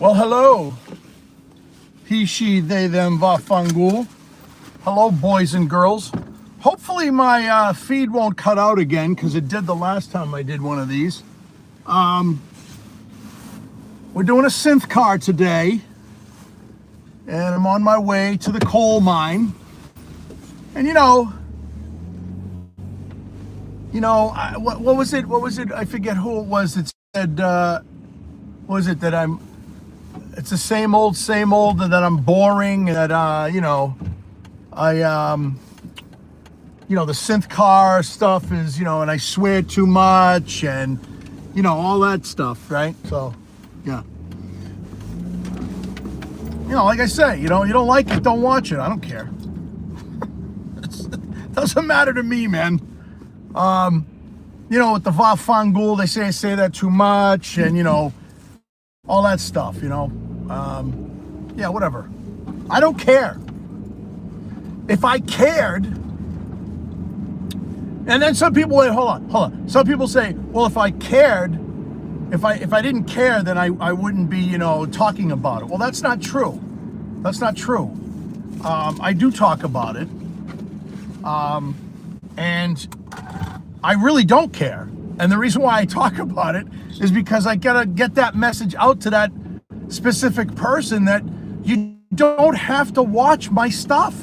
Well, hello. He, she, they, them, vafangul. Hello, boys and girls. Hopefully my feed won't cut out again because it did the last time I did one of these. We're doing a synth car today. And I'm on my way to the coal mine. And what was it? I forget who it was that said, what was it that it's the same old, and that I'm boring, and that, the synth car stuff is, and I swear too much, and, all that stuff, right? So, yeah. Like I say, you don't like it, don't watch it. I don't care. It doesn't matter to me, man. With the vafangul, they say I say that too much, and, all that stuff, yeah, whatever. I don't care. If I cared, and then some people, wait, hold on. Some people say, well, if I cared, if I didn't care, then I wouldn't be, talking about it. Well, that's not true. That's not true. I do talk about it. And I really don't care. And the reason why I talk about it is because I gotta get that message out to that specific person that you don't have to watch my stuff.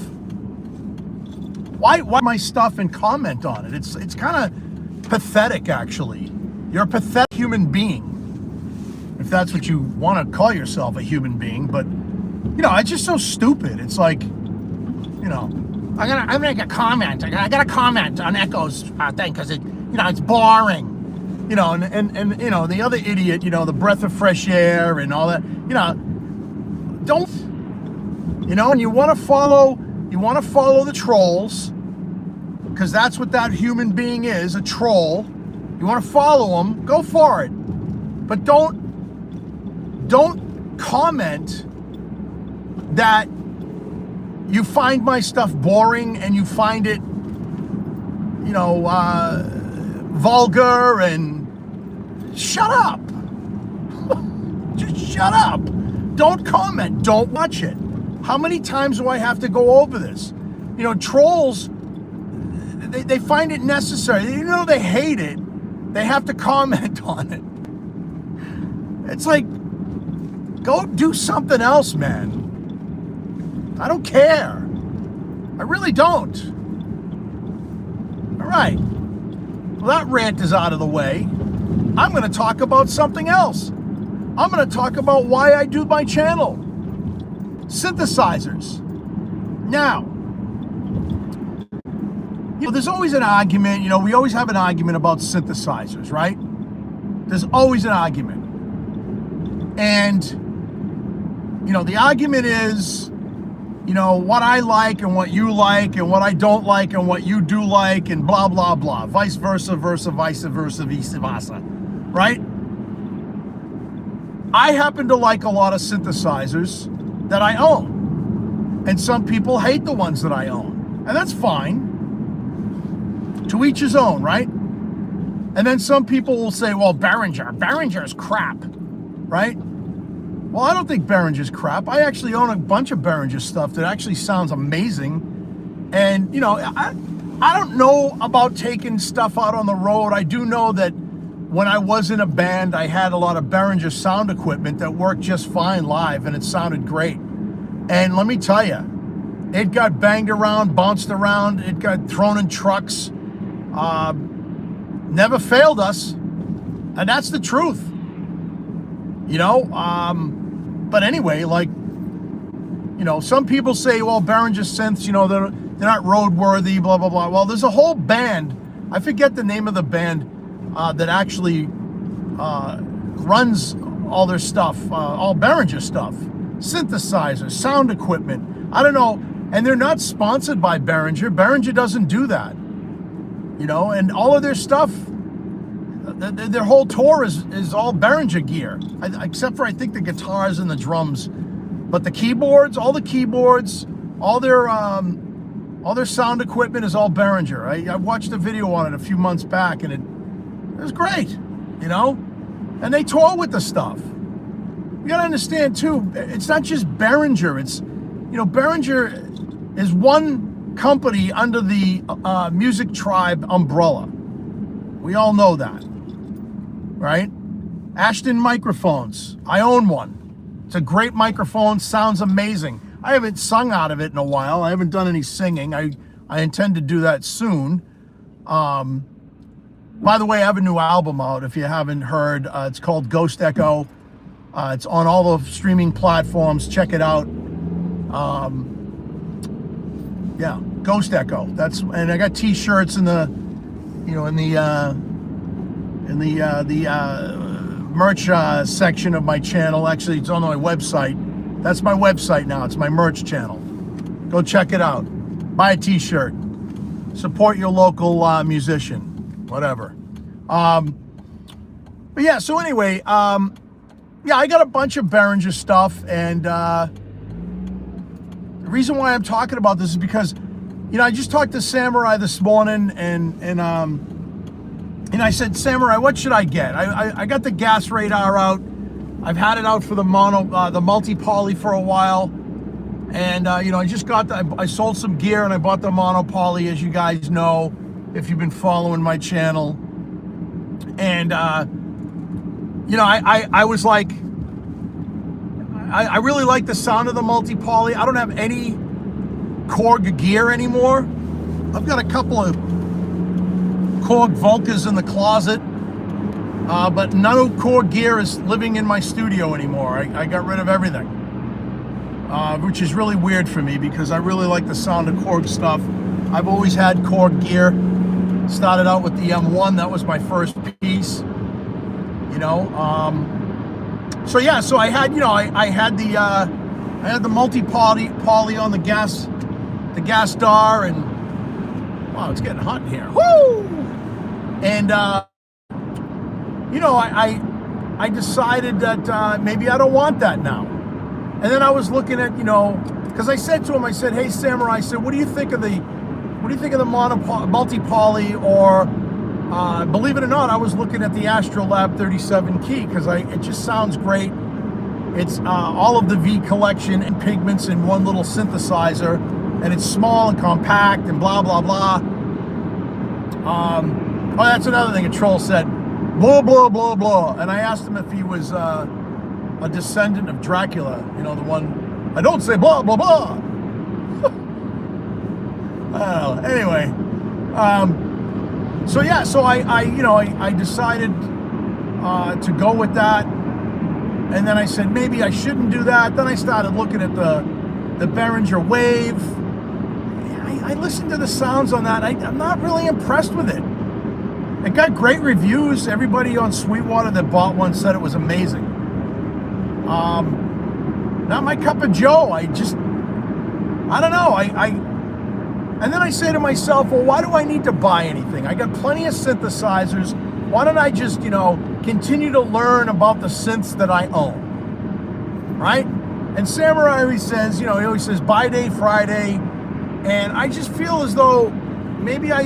Why my stuff and comment on it? It's kind of pathetic, actually. You're a pathetic human being, if that's what you want to call yourself, a human being. But it's just so stupid. It's like, I'm gonna make a comment. I gotta comment on Echo's thing because it's boring. And the other idiot, the breath of fresh air and all that, don't, and you want to follow the trolls, because that's what that human being is, a troll. You want to follow them, go for it. But don't comment that you find my stuff boring and you find it, vulgar, and shut up. Just shut up. Don't comment. Don't watch it. How many times do I have to go over this? Trolls, they find it necessary. They hate it. They have to comment on it. It's like, go do something else, man. I don't care. I really don't. All right. Well, that rant is out of the way. I'm going to talk about something else. I'm going to talk about why I do my channel. Synthesizers. Now, there's always an argument. We always have an argument about synthesizers, right? There's always an argument. And, the argument is, what I like and what you like, and what I don't like and what you do like, and blah, blah, blah. Vice versa, vice versa, right? I happen to like a lot of synthesizers that I own. And some people hate the ones that I own. And that's fine. To each his own, right? And then some people will say, well, Behringer's crap, right? Well, I don't think Behringer's crap. I actually own a bunch of Behringer stuff that actually sounds amazing. And, I don't know about taking stuff out on the road. I do know that when I was in a band, I had a lot of Behringer sound equipment that worked just fine live, and it sounded great. And let me tell you, it got banged around, bounced around, it got thrown in trucks. Never failed us. And that's the truth. But anyway, like, some people say, well, Behringer synths, they're not roadworthy, blah, blah, blah. Well, there's a whole band, I forget the name of the band, that actually runs all their stuff, all Behringer stuff, synthesizers, sound equipment. I don't know. And they're not sponsored by Behringer. Behringer doesn't do that. And all of their stuff, their whole tour is all Behringer gear, except for, I think, the guitars and the drums. But the keyboards, all their sound equipment is all Behringer. I watched a video on it a few months back, and it was great, And they tour with the stuff. You gotta understand too, it's not just Behringer. It's, Behringer is one company under the Music Tribe umbrella. We all know that, right? Ashton microphones. I own one. It's a great microphone, sounds amazing. I haven't sung out of it in a while. I haven't done any singing. I intend to do that soon. By the way, I have a new album out, if you haven't heard. It's called Ghost Echo. It's on all the streaming platforms. Check it out. Yeah, Ghost Echo. And I got T-shirts in the merch section of my channel. Actually, it's on my website. That's my website now. It's my merch channel. Go check it out. Buy a T-shirt. Support your local musician. Whatever. But yeah, so anyway, I got a bunch of Behringer stuff, and the reason why I'm talking about this is because, I just talked to Samurai this morning, and I said, Samurai, what should I get? I got the Gas Radar out. I've had it out for the multi-poly for a while, and I just got I sold some gear and I bought the mono-poly, as you guys know, if you've been following my channel. And I was like, I really like the sound of the multi-poly. I don't have any Korg gear anymore. I've got a couple of Korg Volcas in the closet, but none of Korg gear is living in my studio anymore. I got rid of everything, which is really weird for me because I really like the sound of Korg stuff. I've always had Korg gear. Started out with the M1. That was my first piece. So yeah, so I had, I had the multi-poly on the gas dar, and wow, it's getting hot in here. Woo! And I decided that maybe I don't want that now. And then I was looking at, because I said to him, I said, hey Samurai, I said, what do you think of the multi-poly? Or believe it or not, I was looking at the Astrolab 37 key because it just sounds great. It's all of the V collection and pigments in one little synthesizer, and it's small and compact and blah blah blah. Oh, that's another thing. A troll said, blah blah blah blah, and I asked him if he was a descendant of Dracula. The one. I don't say blah blah blah. Anyway, so yeah, so I decided to go with that, and then I said maybe I shouldn't do that. Then I started looking at the Behringer Wave. I listened to the sounds on that. I'm not really impressed with it. It got great reviews. Everybody on Sweetwater that bought one said it was amazing. Not my cup of joe. I don't know. And then I say to myself, well, why do I need to buy anything? I got plenty of synthesizers. Why don't I just, continue to learn about the synths that I own, right? And Samurai always says, he always says, buy day Friday. And I just feel as though maybe I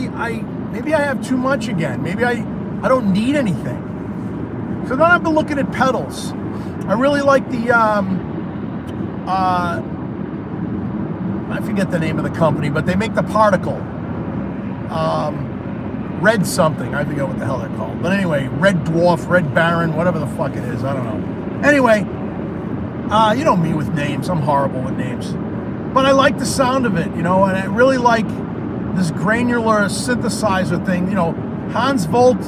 have too much again. Maybe I don't need anything. So then I've been looking at pedals. I really like the, I forget the name of the company, but they make the Particle. Red something, I forget what the hell they're called. But anyway, Red Dwarf, Red Baron, whatever the fuck it is, I don't know. Anyway, you know me with names, I'm horrible with names. But I like the sound of it, and I really like this granular synthesizer thing. Hans Volt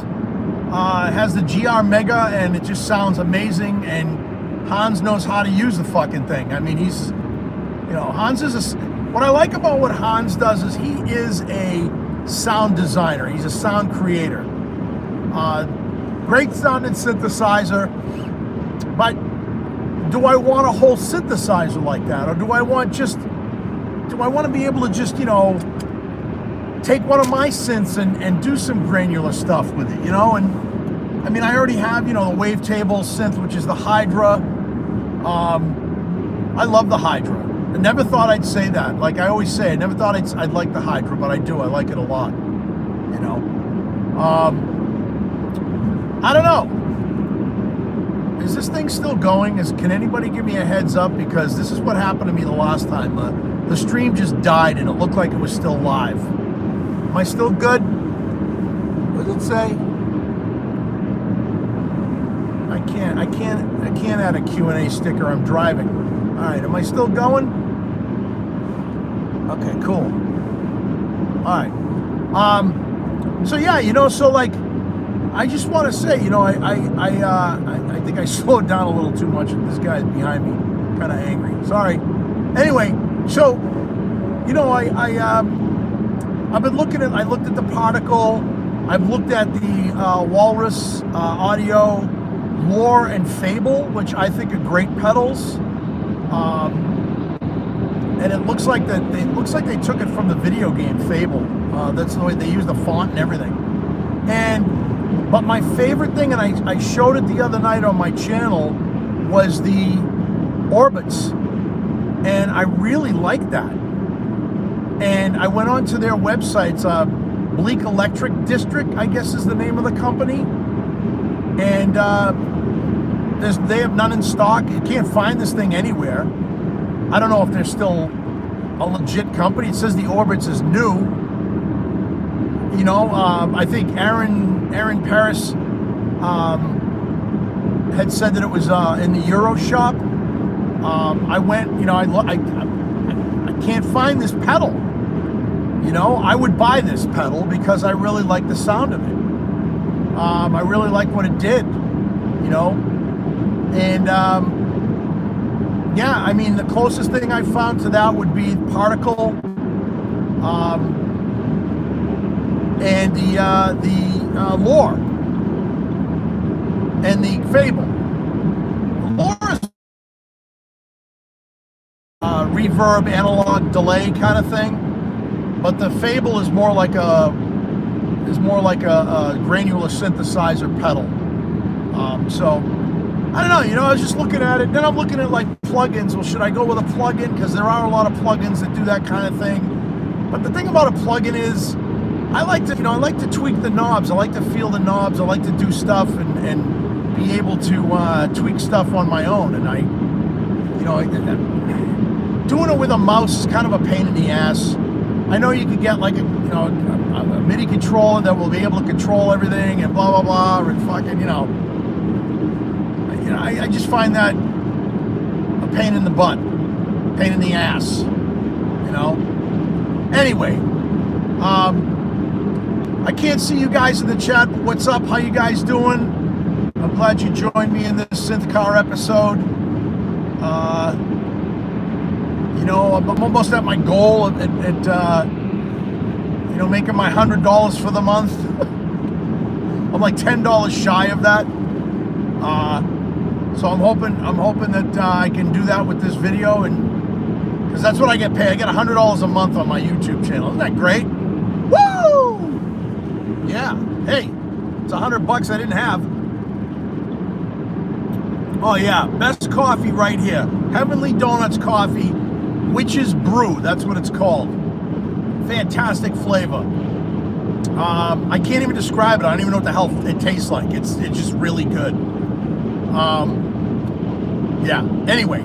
has the GR Mega, and it just sounds amazing, and Hans knows how to use the fucking thing. I mean, he's, Hans is what I like about what Hans does is he is a sound designer. He's a sound creator. Great sounding synthesizer, but do I want a whole synthesizer like that? Or do I want to be able to just, take one of my synths and do some granular stuff with it, And I mean, I already have, the Wavetable synth, which is the Hydra. I love the Hydra. I never thought I'd say that. Like I always say, I never thought I'd like the Hydra, but I do. I like it a lot. I don't know. is this thing still going? Can anybody give me a heads up? Because this is what happened to me the last time. The stream just died and it looked like it was still live. Am I still good? What does it say? I can't add a Q&A sticker. I'm driving. All right, am I still going? Okay, cool. All right. So yeah, so like, I just want to say, I think I slowed down a little too much. This guy's behind me, kind of angry. Sorry. Anyway, so, I've been I looked at the Particle. I've looked at the Walrus Audio Lore and Fable, which I think are great pedals. And it looks like they took it from the video game Fable. That's the way they use the font and everything. But my favorite thing, and I showed it the other night on my channel, was the Orbits. And I really like that. And I went onto their websites, Bleak Electric District, I guess is the name of the company. And they have none in stock. You can't find this thing anywhere. I don't know if they're still a legit company. It says the Orbits is new. I think Aaron Paris had said that it was in the Euro shop. I went, I can't find this pedal. I would buy this pedal because I really like the sound of it. I really like what it did, and yeah, I mean, the closest thing I found to that would be Particle, and the Lore, and the Fable. Lore is reverb, analog delay kind of thing, but the Fable is more like a granular synthesizer pedal. So I don't know, I was just looking at it. Then I'm looking at like plugins. Well, should I go with a plugin? Because there are a lot of plugins that do that kind of thing. But the thing about a plugin is, I like to tweak the knobs. I like to feel the knobs. I like to do stuff and be able to tweak stuff on my own. And doing it with a mouse is kind of a pain in the ass. I know you could get like a MIDI controller that will be able to control everything and blah blah blah, and fucking I just find that a pain in the butt, pain in the ass, Anyway, I can't see you guys in the chat, but what's up? How you guys doing? I'm glad you joined me in this Synth Car episode. I'm almost at my goal at making my $100 for the month. I'm like $10 shy of that. So I'm hoping that I can do that with this video, and because that's what I get paid. I get $100 a month on my YouTube channel. Isn't that great? Woo! Yeah. Hey, it's $100 I didn't have. Oh yeah, best coffee right here. Heavenly Donuts Coffee, Witch's Brew. That's what it's called. Fantastic flavor. I can't even describe it. I don't even know what the hell it tastes like. It's just really good. Yeah. Anyway,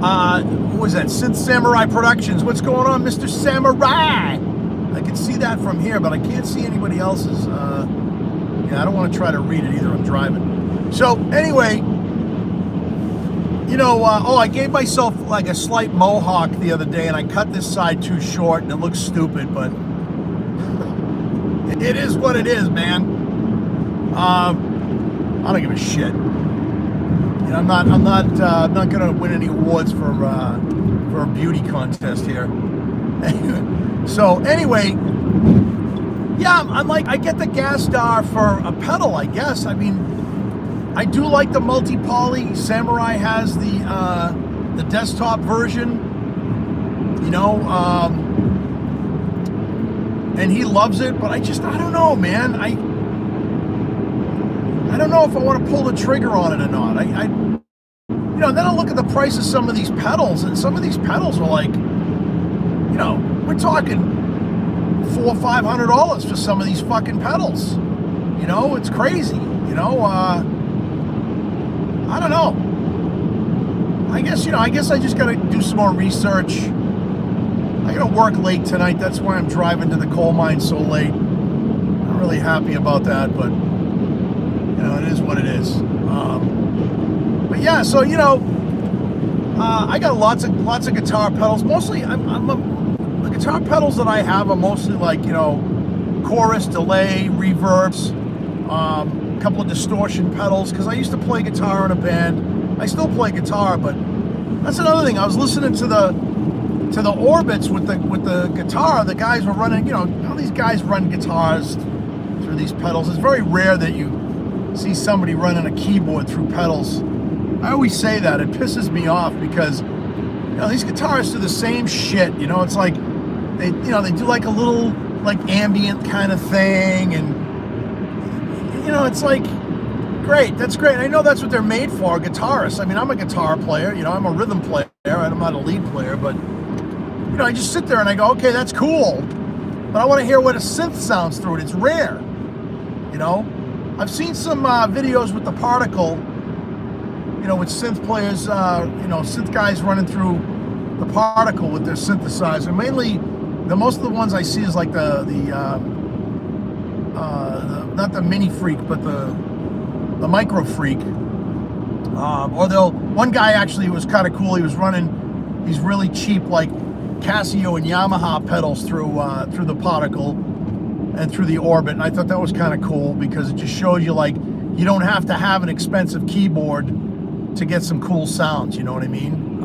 what was that? Synth Samurai Productions. What's going on, Mr. Samurai? I can see that from here, but I can't see anybody else's. Yeah, I don't want to try to read it either. I'm driving. So anyway, I gave myself like a slight mohawk the other day, and I cut this side too short, and it looks stupid, but it is what it is, man. I don't give a shit. I'm not gonna win any awards for a beauty contest here. So anyway, yeah, I'm like, I get the gas star for a pedal, I guess. I mean, I do like the multi-poly. Samurai has the desktop version, and he loves it, but I don't know, man. I don't know if I want to pull the trigger on it or not. Then I look at the price of some of these pedals, and some of these pedals are like, we're talking $400 or $500 for some of these fucking pedals. It's crazy. I don't know. I guess I just gotta do some more research. I gotta work late tonight. That's why I'm driving to the coal mine so late. Not really happy about that, but it is what it is. But yeah, so I got lots of guitar pedals. Mostly, the guitar pedals that I have are mostly like chorus, delay, reverbs, a couple of distortion pedals. Because I used to play guitar in a band. I still play guitar, but that's another thing. I was listening to the Orbits with the guitar. The guys were running. All these guys run guitars through these pedals. It's very rare that you see somebody running a keyboard through pedals. I always say that. It pisses me off because these guitarists do the same shit. It's like they do like a little like ambient kind of thing, and it's like, great, that's great. I know that's what they're made for, guitarists. I mean, I'm a guitar player, I'm a rhythm player. I'm not a lead player, but I just sit there and I go, okay, that's cool, but I want to hear what a synth sounds through it. It's rare. I've seen some videos with the Particle, with synth players, synth guys running through the Particle with their synthesizer. Mainly, most of the ones I see is like the not the Mini Freak, but the Micro Freak. One guy actually was kind of cool. He was running these really cheap like Casio and Yamaha pedals through the Particle and through the Orbit, and I thought that was kind of cool because it just shows you like you don't have to have an expensive keyboard to get some cool sounds. You know what I mean?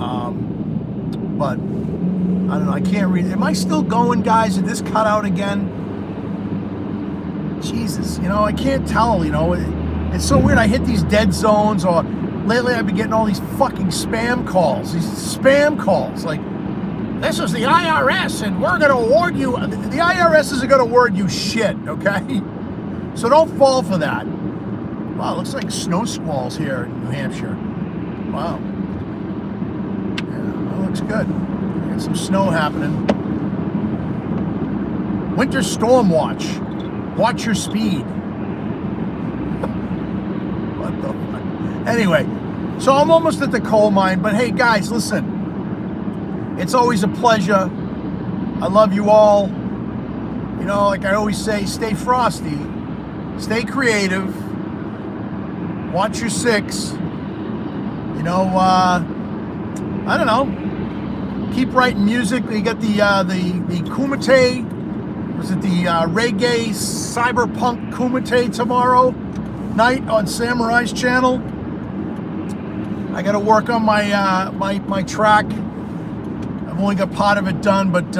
But I don't know. I can't read. Am I still going, guys? Did this cut out again? Jesus, I can't tell. It's so weird. I hit these dead zones, or lately I've been getting all these fucking spam calls. These spam calls, like, this is the IRS, and we're going to award you. The IRS isn't going to award you shit, okay? So don't fall for that. Wow, it looks like snow squalls here in New Hampshire. Wow. Yeah, that looks good. Got some snow happening. Winter storm watch. Watch your speed. What the fuck? Anyway, so I'm almost at the coal mine, but hey guys, listen. It's always a pleasure. I love you all. Like I always say, stay frosty, stay creative, watch your six. I don't know. Keep writing music. You got the Kumite. Was it the reggae cyberpunk Kumite tomorrow night on Samurai's channel? I got to work on my my track. I've only got part of it done, but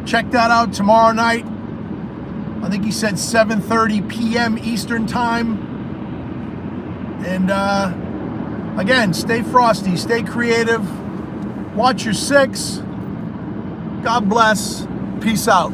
check that out tomorrow night. I think he said 7:30 p.m. Eastern time. And again, stay frosty, stay creative, watch your six. God bless. Peace out.